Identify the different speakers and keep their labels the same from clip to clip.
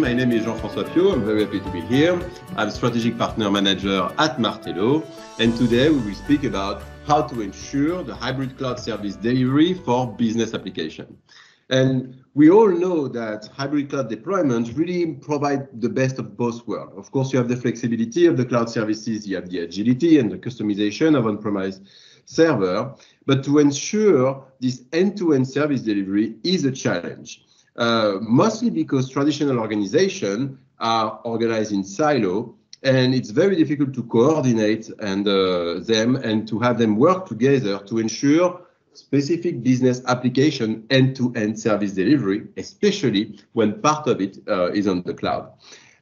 Speaker 1: My name is Jean-François Piot. I'm very happy to be here. I'm Strategic Partner Manager at Martello. And today we will speak about how to ensure the hybrid cloud service delivery for business application. And we all know that hybrid cloud deployments really provide the best of both worlds. Of course, you have the flexibility of the cloud services, you have the agility and the customization of on-premise server. But to ensure this end-to-end service delivery is a challenge. Mostly because traditional organizations are organized in silo, and it's very difficult to coordinate them and to have them work together to ensure specific business application end-to-end service delivery, especially when part of it is on the cloud.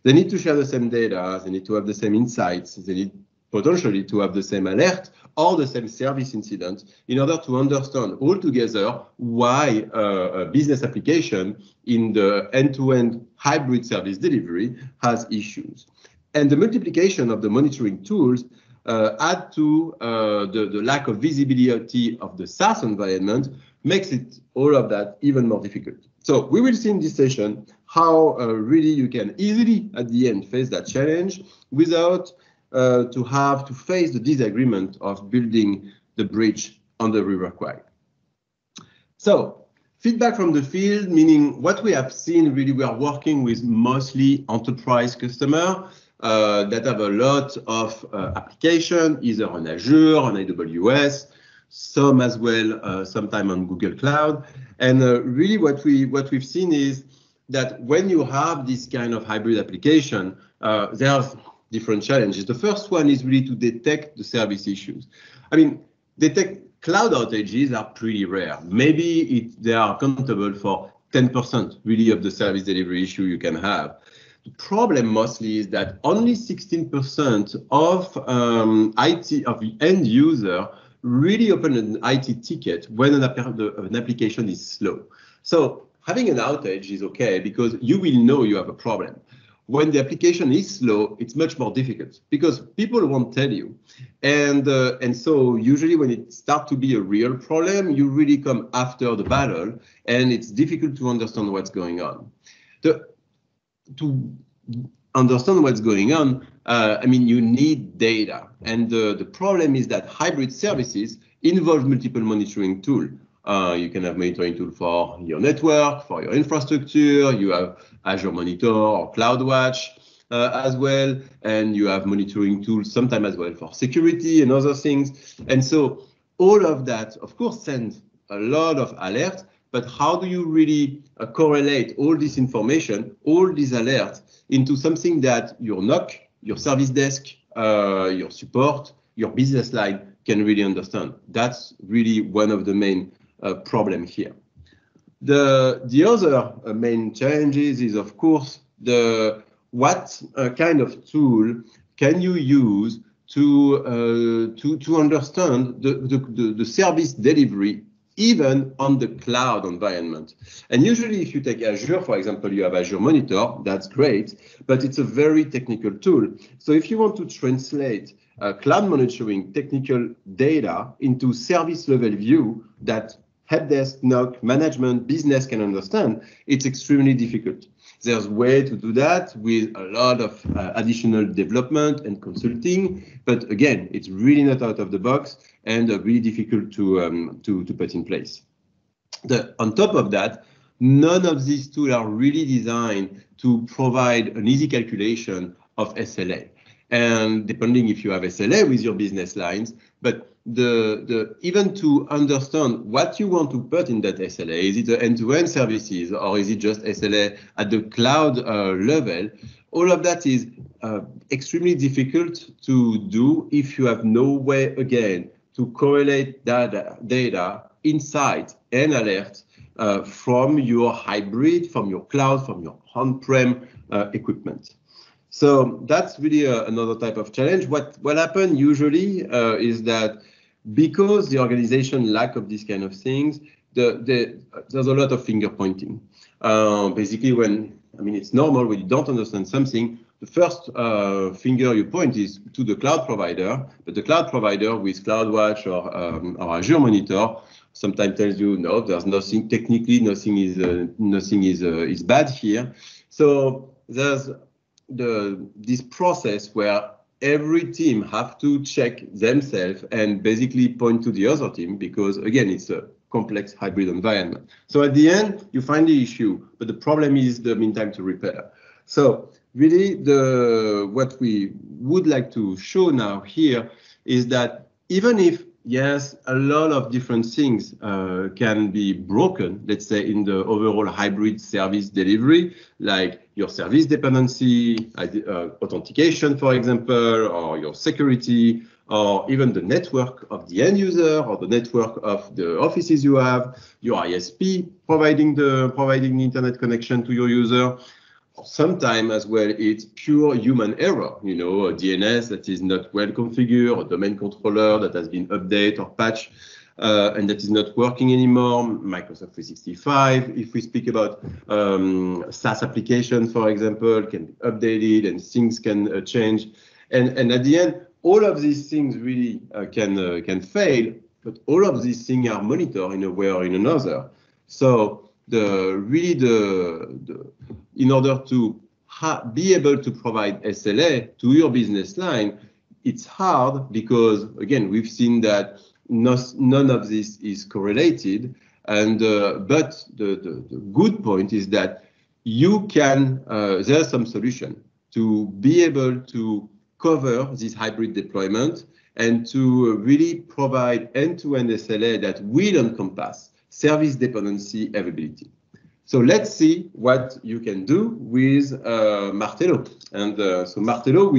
Speaker 1: They need to share the same data, they need to have the same insights, they need potentially to have the same alert or the same service incident in order to understand altogether why a business application in the end-to-end hybrid service delivery has issues. And the multiplication of the monitoring tools add to the lack of visibility of the SaaS environment makes it all of that even more difficult. So we will see in this session how really you can easily at the end face that challenge without to have to face the disagreement of building the bridge on the river Kwai. So feedback from the field, meaning what we have seen, really we are working with mostly enterprise customers that have a lot of application, either on Azure, on AWS, some as well, sometime on Google Cloud. And really what we've seen is that when you have this kind of hybrid application, there's different challenges. The first one is really to detect the service issues. I mean, cloud outages are pretty rare. Maybe they are accountable for 10% really of the service delivery issue you can have. The problem mostly is that only 16% of the end user really open an IT ticket when an application is slow. So having an outage is okay because you will know you have a problem. When the application is slow, it's much more difficult because people won't tell you. And so usually when it starts to be a real problem, you really come after the battle and it's difficult to understand what's going on. To understand what's going on, I mean, you need data. And the problem is that hybrid services involve multiple monitoring tools. You can have monitoring tool for your network, for your infrastructure. You have Azure Monitor or CloudWatch as well. And you have monitoring tools sometimes as well for security and other things. And so all of that, of course, sends a lot of alerts. But how do you really correlate all this information, all these alerts, into something that your NOC, your service desk, your support, your business line can really understand? That's really one of the main problem here. The other main challenges is, of course, what kind of tool can you use to understand the service delivery even on the cloud environment. And usually if you take Azure, for example, you have Azure Monitor, that's great, but it's a very technical tool. So if you want to translate cloud monitoring technical data into service level view that help desk, NOC, management, business can understand, it's extremely difficult. There's a way to do that with a lot of additional development and consulting, but again, it's really not out of the box and really difficult to put in place. On top of that, none of these tools are really designed to provide an easy calculation of SLA. And depending if you have SLA with your business lines, but even to understand what you want to put in that SLA, is it the end-to-end services or is it just SLA at the cloud level? All of that is extremely difficult to do if you have no way, again, to correlate data, insight, and alert from your hybrid, from your cloud, from your on-prem equipment. So that's really another type of challenge. What happens usually is that because the organization lack of these kind of things, there's a lot of finger pointing. Basically, it's normal when you don't understand something, the first finger you point is to the cloud provider, but the cloud provider with CloudWatch or Azure Monitor sometimes tells you, no, there's nothing, technically nothing is bad here. So there's this process where every team have to check themselves and basically point to the other team, because again, it's a complex hybrid environment. So at the end, you find the issue, but the problem is the mean time to repair. So really, what we would like to show now here is that even if, yes, a lot of different things can be broken, let's say, in the overall hybrid service delivery, like your service dependency, authentication, for example, or your security, or even the network of the end user, or the network of the offices you have, your ISP providing the internet connection to your user. Sometimes as well, it's pure human error, you know, a DNS that is not well configured, a domain controller that has been updated or patched and that is not working anymore, Microsoft 365. If we speak about SaaS applications, for example, can be updated and things can change. And at the end, all of these things really can fail, but all of these things are monitored in a way or in another. So in order to be able to provide SLA to your business line, it's hard because, again, we've seen that none of this is correlated. And but the good point is that you can, there's some solution to be able to cover this hybrid deployment and to really provide end-to-end SLA that will encompass service dependency availability. So let's see what you can do with Martello. And so Martello,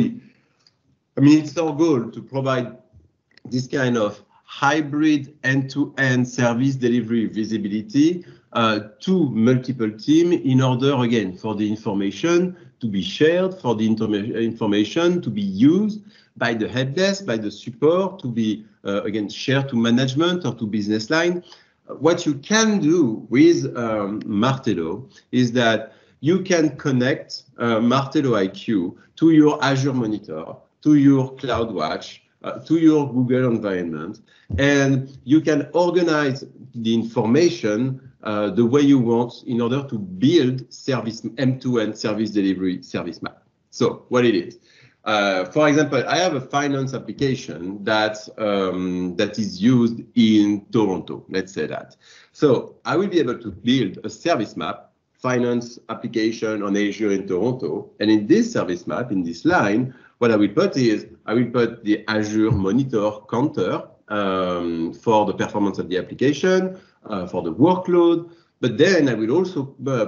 Speaker 1: it's our goal to provide this kind of hybrid end-to-end service delivery visibility to multiple teams in order, again, for the information to be shared, for the information to be used by the help desk, by the support, to be, again, shared to management or to business line. What you can do with Martello is that you can connect Martello IQ to your Azure Monitor, to your CloudWatch, to your Google environment, and you can organize the information the way you want in order to build service end-to-end service delivery service map. So what it is. For example, I have a finance application that is used in Toronto, let's say that. So I will be able to build a service map, finance application on Azure in Toronto. And in this service map, in this line, what I will put is, I will put the Azure Monitor counter for the performance of the application, for the workload. But then I will also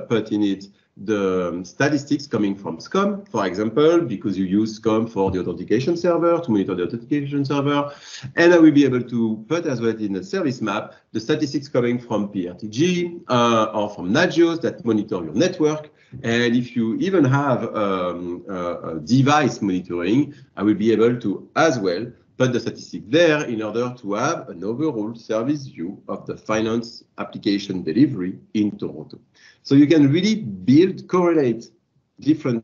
Speaker 1: put in it the statistics coming from SCOM, for example, because you use SCOM for the authentication server to monitor the authentication server. And I will be able to put as well in the service map the statistics coming from PRTG or from Nagios that monitor your network. And if you even have a device monitoring, I will be able to as well put the statistics there in order to have an overall service view of the finance application delivery in Toronto. So you can really correlate different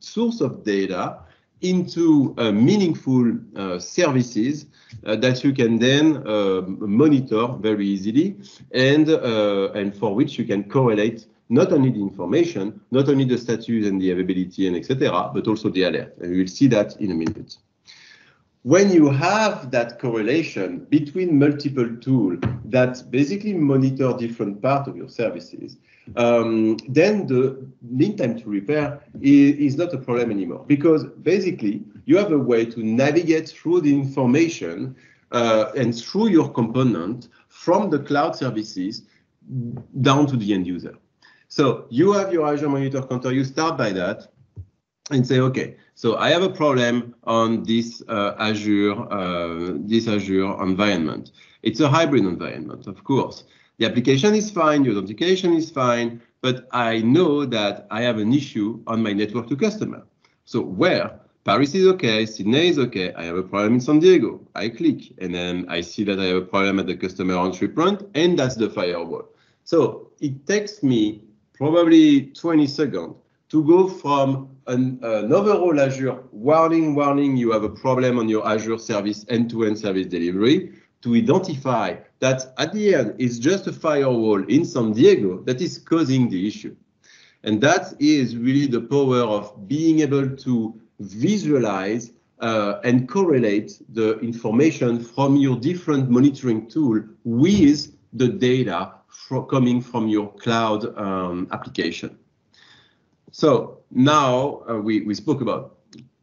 Speaker 1: sources of data into meaningful services that you can then monitor very easily, and for which you can correlate not only the information, not only the status and the availability and etc., but also the alert. And we will see that in a minute. When you have that correlation between multiple tools that basically monitor different parts of your services, then the mean time to repair is not a problem anymore, because basically you have a way to navigate through the information and through your component from the cloud services down to the end user. So you have your Azure Monitor counter, you start by that and say, okay, so I have a problem on this Azure environment. It's a hybrid environment, of course. The application is fine, the authentication is fine, but I know that I have an issue on my network to customer. So where? Paris is okay, Sydney is okay, I have a problem in San Diego. I click, and then I see that I have a problem at the customer entry point, and that's the firewall. So it takes me probably 20 seconds to go from an overall Azure warning, you have a problem on your Azure service end-to-end service delivery, to identify that at the end, it's just a firewall in San Diego that is causing the issue. And that is really the power of being able to visualize and correlate the information from your different monitoring tool with the data coming from your cloud application. So now we spoke about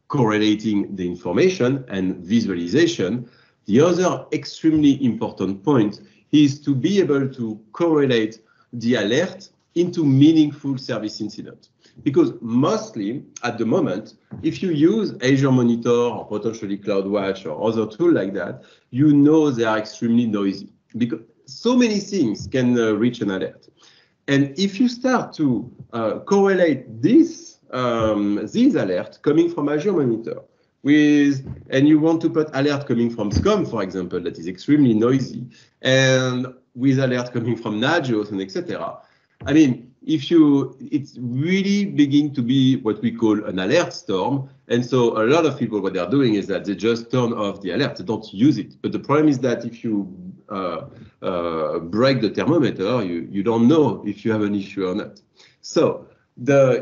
Speaker 1: correlating the information and visualization. The other extremely important point is to be able to correlate the alert into meaningful service incidents. Because mostly at the moment, if you use Azure Monitor or potentially CloudWatch or other tool like that, you know they are extremely noisy because so many things can reach an alert. And if you start to correlate these alerts coming from Azure Monitor and you want to put alert coming from SCOM, for example, that is extremely noisy, and with alert coming from Nagios and etc. I mean, it's really beginning to be what we call an alert storm. And so a lot of people, what they're doing is that they just turn off the alert, they don't use it. But the problem is that if you break the thermometer, you don't know if you have an issue or not. So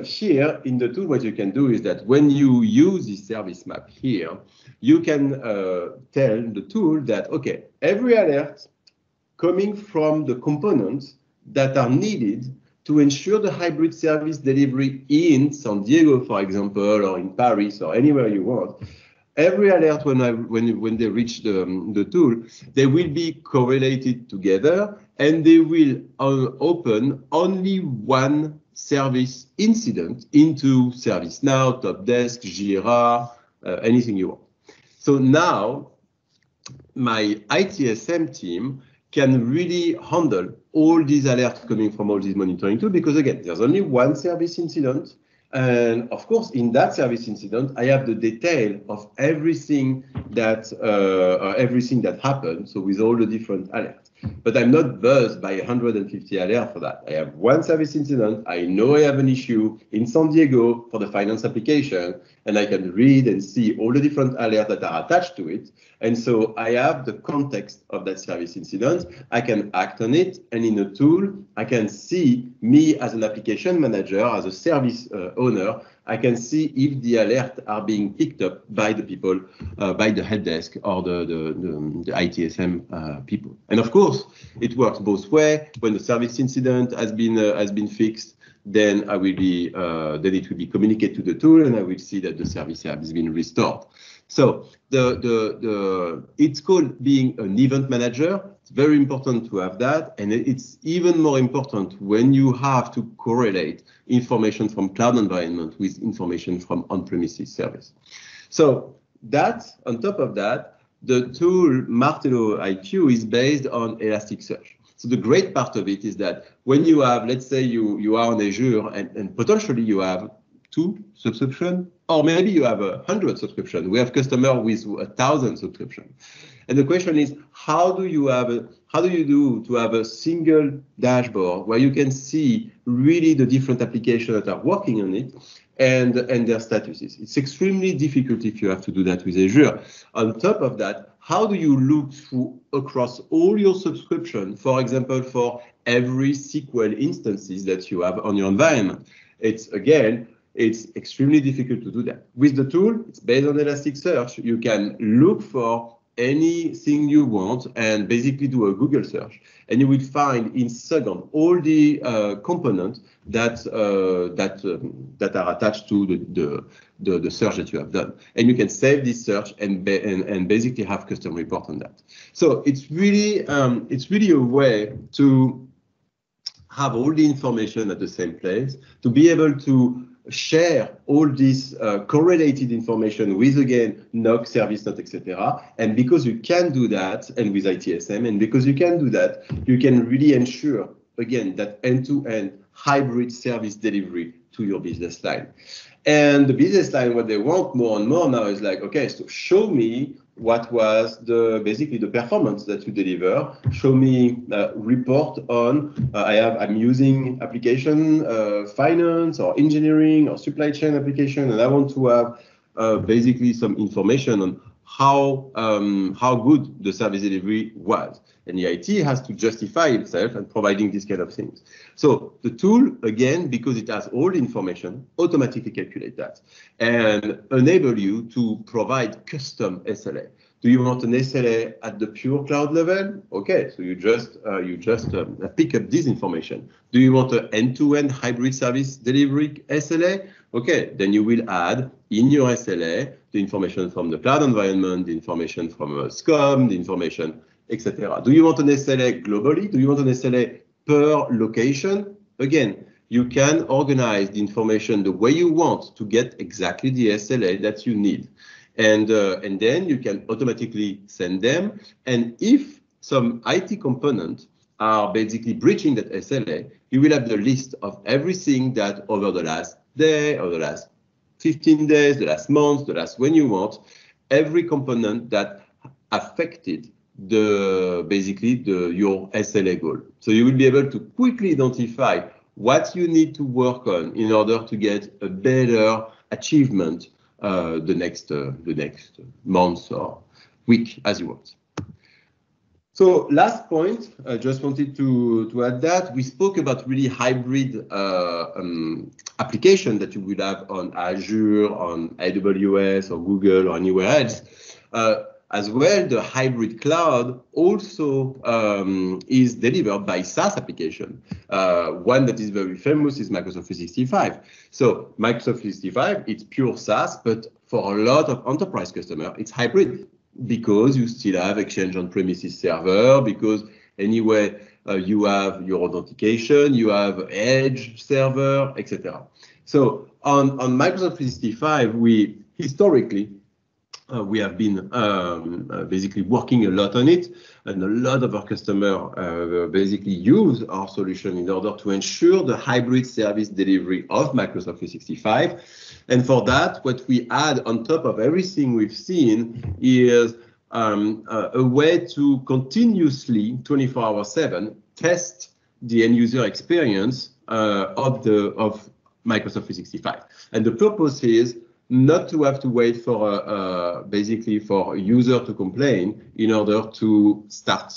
Speaker 1: here in the tool, what you can do is that when you use this service map here, you can tell the tool that, okay, every alert coming from the components that are needed to ensure the hybrid service delivery in San Diego, for example, or in Paris, or anywhere you want. Every alert when they reach the tool, they will be correlated together, and they will open only one service incident into ServiceNow, Topdesk, Jira, anything you want. So now my ITSM team can really handle all these alerts coming from all these monitoring tools, because again, there's only one service incident. And of course, in that service incident, I have the detail of everything that happened. So with all the different alerts, but I'm not buzzed by 150 alerts for that. I have one service incident. I know I have an issue in San Diego for the finance application, and I can read and see all the different alerts that are attached to it. And so I have the context of that service incident. I can act on it, and in a tool, I can see me as an application manager, as a service owner, I can see if the alerts are being picked up by the people, by the help desk or the ITSM people. And of course, it works both ways. When the service incident has been fixed, then it will be communicated to the tool, and I will see that the service has been restored. So it's called being an event manager. It's very important to have that, and it's even more important when you have to correlate information from cloud environment with information from on-premises service. So that, on top of that, the tool Martello IQ is based on Elasticsearch. So the great part of it is that when you have, let's say you are on Azure and potentially you have 2 subscriptions, or maybe you have 100 subscriptions. We have customers with 1,000 subscriptions. And the question is, how do you do to have a single dashboard where you can see really the different applications that are working on it and their statuses? It's extremely difficult if you have to do that with Azure. On top of that, how do you look through across all your subscriptions, for example, for every SQL instances that you have on your environment? It's extremely difficult to do that. With the tool, it's based on Elasticsearch. You can look for anything you want and basically do a Google search, and you will find in seconds all the components that are attached to the search that you have done, and you can save this search and basically have custom report on that. So it's really a way to have all the information at the same place, to be able to share all this correlated information with, again, NOC, ServiceNow, etc. And because you can do that, and with ITSM, and because you can do that, you can really ensure, again, that end-to-end hybrid service delivery to your business line. And the business line, what they want more and more now is like, okay, so show me what was basically the performance that you deliver. Show me report on, I'm using application, finance or engineering or supply chain application, and I want to have basically some information on how good the service delivery was. And the IT has to justify itself and providing these kind of things. So the tool, again, because it has all the information, automatically calculate that and enable you to provide custom SLA. Do you want an SLA at the pure cloud level? Okay, so you just pick up this information. Do you want an end-to-end hybrid service delivery SLA? Okay, then you will add in your SLA the information from the cloud environment, the information from SCOM, the information, etc. Do you want an SLA globally? Do you want an SLA per location? Again, you can organize the information the way you want to get exactly the SLA that you need. And then you can automatically send them. And if some IT components are basically breaching that SLA, you will have the list of everything that over the last day, or the last 15 days, the last month, the last when you want, every component that affected your SLA goal. So you will be able to quickly identify what you need to work on in order to get a better achievement the next month or week as you want. So last point, I just wanted to add that we spoke about really hybrid application that you would have on Azure, on AWS or Google or anywhere else. As well, the hybrid cloud also is delivered by SaaS application. One that is very famous is Microsoft 365. So Microsoft 365, it's pure SaaS, but for a lot of enterprise customers, it's hybrid because you still have Exchange on-premises server, because anyway, you have your authentication, you have Edge server, etc. So on Microsoft 365, we historically, we have been basically working a lot on it, and a lot of our customers basically use our solution in order to ensure the hybrid service delivery of Microsoft 365. And for that, what we add on top of everything we've seen is a way to continuously, 24/7, test the end user experience of Microsoft 365. And the purpose is not to have to wait for basically for a user to complain in order to start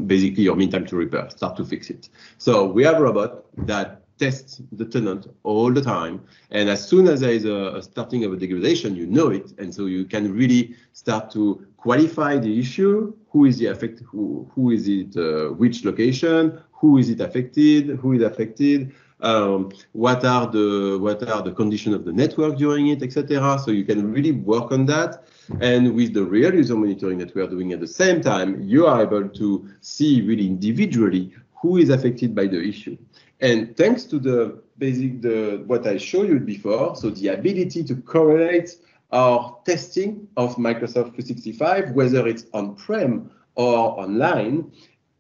Speaker 1: basically your mean time to repair, start to fix it. So we have a robot that tests the tenant all the time, and as soon as there is a starting of a degradation, you know it, and so you can really start to qualify the issue. Who is the affected? Who is it? Which location? Who is it affected? Who is affected? What are the conditions of the network during it, etc. So you can really work on that. And with the real user monitoring that we are doing at the same time, you are able to see really individually who is affected by the issue. And thanks to the what I showed you before, so the ability to correlate our testing of Microsoft 365, whether it's on-prem or online,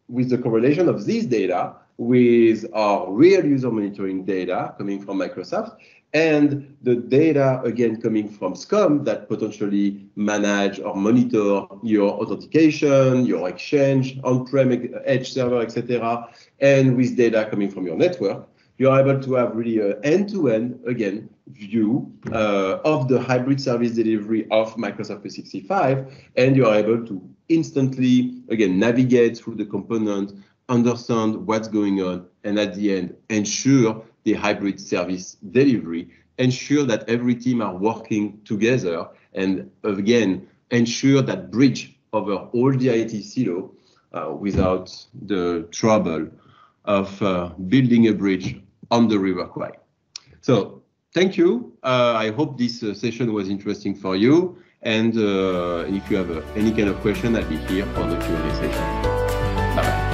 Speaker 1: with the correlation of this data with our real user monitoring data coming from Microsoft, and the data, again, coming from SCOM that potentially manage or monitor your authentication, your Exchange, on-prem Edge server, etc., and with data coming from your network, you are able to have really an end-to-end, again, view of the hybrid service delivery of Microsoft 365, and you are able to instantly, again, navigate through the component, understand what's going on, and at the end, ensure the hybrid service delivery, ensure that every team are working together, and again, ensure that bridge over all the IT silo without the trouble of building a bridge on the River Kwai. So thank you. I hope this session was interesting for you. And if you have any kind of question, I'll be here for the Q&A session. Bye-bye.